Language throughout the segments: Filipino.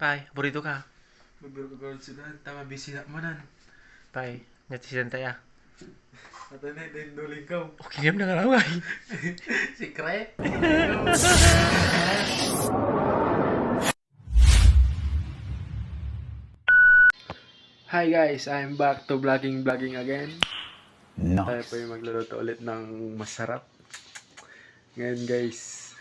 Pai, burrito ka. Magbiro ka karon sudan, tama busy na manan. Pai, netizen tayo. Ato na din duling ka. Okay, diam na nga lang. Secret. Hi guys, I'm back to vlogging again. Tayo po yung magluluto ulit ng masarap. Ngayon guys,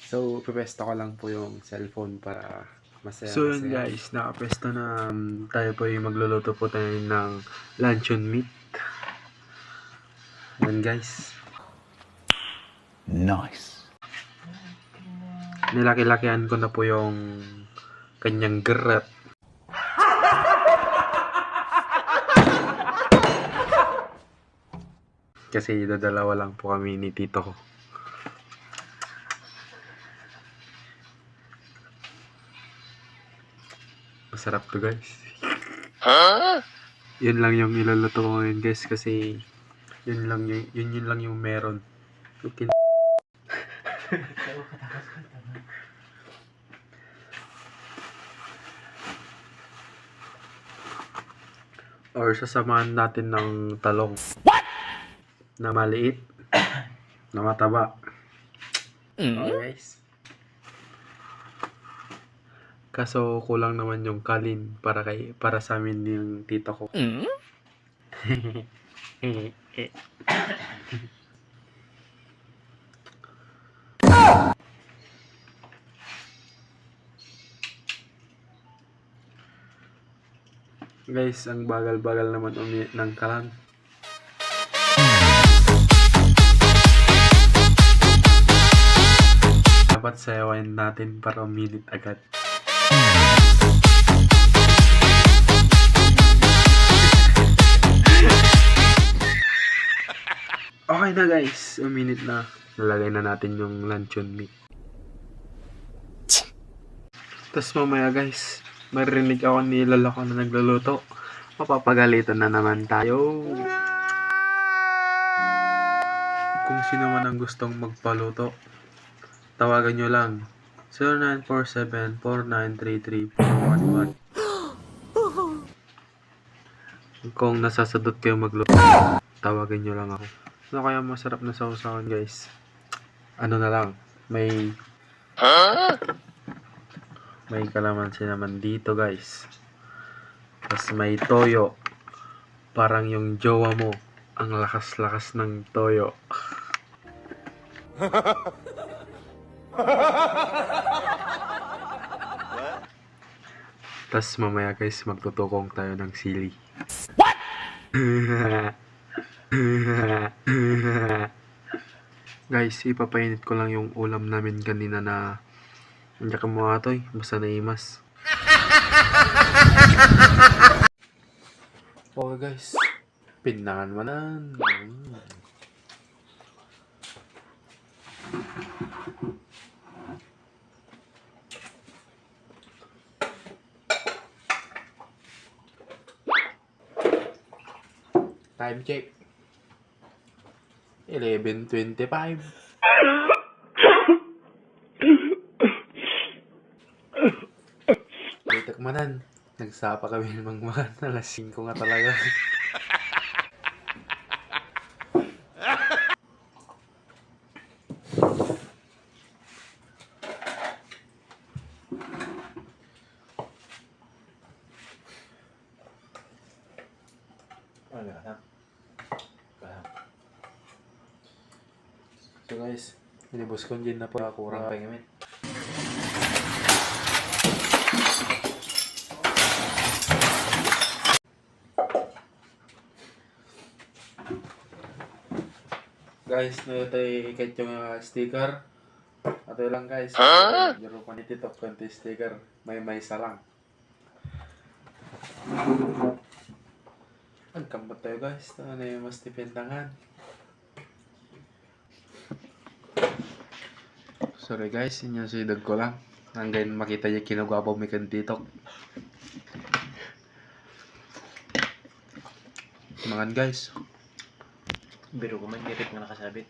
so pipesto ko lang po yung cellphone para masaya. So yun guys, nakapesto na tayo po yung magluluto po tayo ng luncheon meat. Yan guys. Nice. Nilaki-lakihan ko na po yung kanyang garat. Kasi dadalawa lang po kami ni tito ko. Masarap to guys. Yun lang yung iluluto ko ngayon guys kasi yun lang yung meron. Okay. Or sasamahan natin ng talong. What? Na maliit. Na mataba. Okay guys. Kaso kulang naman yung kalin para sa amin yung tito ko. Guys, ang bagal-bagal naman ng kalan. Dapat sayawain natin para uminit agad. Okay na guys, uminit na. Nalagay na natin yung luncheon meat. Tapos mamaya guys, marinig ako ni lolo ko na nagluluto. Mapapagalitan na naman tayo. Kung sino man ang gustong magpaluto, tawagan nyo lang 0947-4933-411. Kung nasasadot kayo magluto, tawagan nyo lang ako. Ano kaya masarap na sausawan guys? Ano na lang, may kalamansi naman dito guys. Tapos may toyo. Parang yung jowa mo. Ang lakas-lakas ng toyo. Tapos mamaya guys, magtutukong tayo ng sili. What? Guys, ipapainit ko lang yung ulam namin kanina na hindi ka mga toy, basta naimas. Okay guys, pinangan manan. Time check 11:25. Litak manan, nagsapa kami ng mga alas 5 nga talaga. So guys, inibos ko din na po kurang pangimit. Guys, ito ikat yung sticker. Ito lang guys. Juro pa ni Tito konti sticker. May isa lang. Nagkampat tayo guys. Ito na yung mas tipendangan. Sorry guys, inyo sidag ko lang. Hanggang makita niya kinagwapaw may kantitok. Mangan guys. Biro ko man, direct na nakasabit.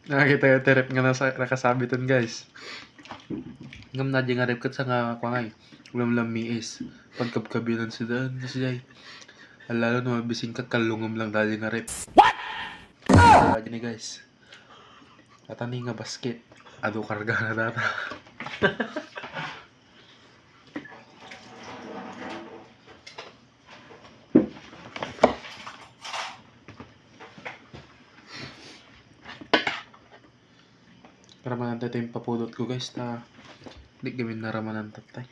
Nakakita yung terep nga nakasabitan guys. Ngam na di nga rep kat sa nga kwangay. Ulam lang miis. Pagkabkabilan si daan na siya. Lalo na mabising ka kalungom lang dali nga rep. What? Gini guys. Katani nga basket. Ado karga na data. Ramanan tayo yung papulot ko guys na di gawin na ramanan tatay.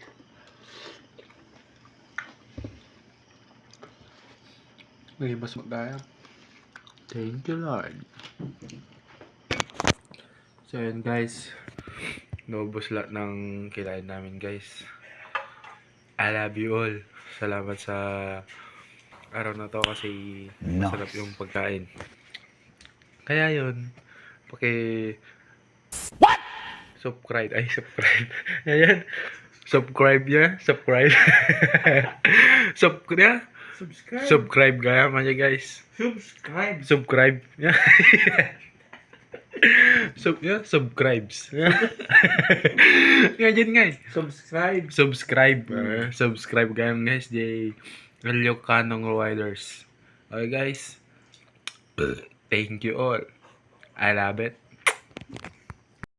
Ngayon mas magaya. Thank you Lord. So yun guys. Naubos lahat ng kilain namin guys. I love you all. Salamat sa araw na to kasi masarap yung pagkain. Kaya yun. Subscribe. Ayan. Subscribe niya. Subscribe kaya man guys. Subscribe. Subscribes. Nga dyan guys. Subscribe kaya guys. Di Ilocano Riders. Okay guys. Thank you all. I love it.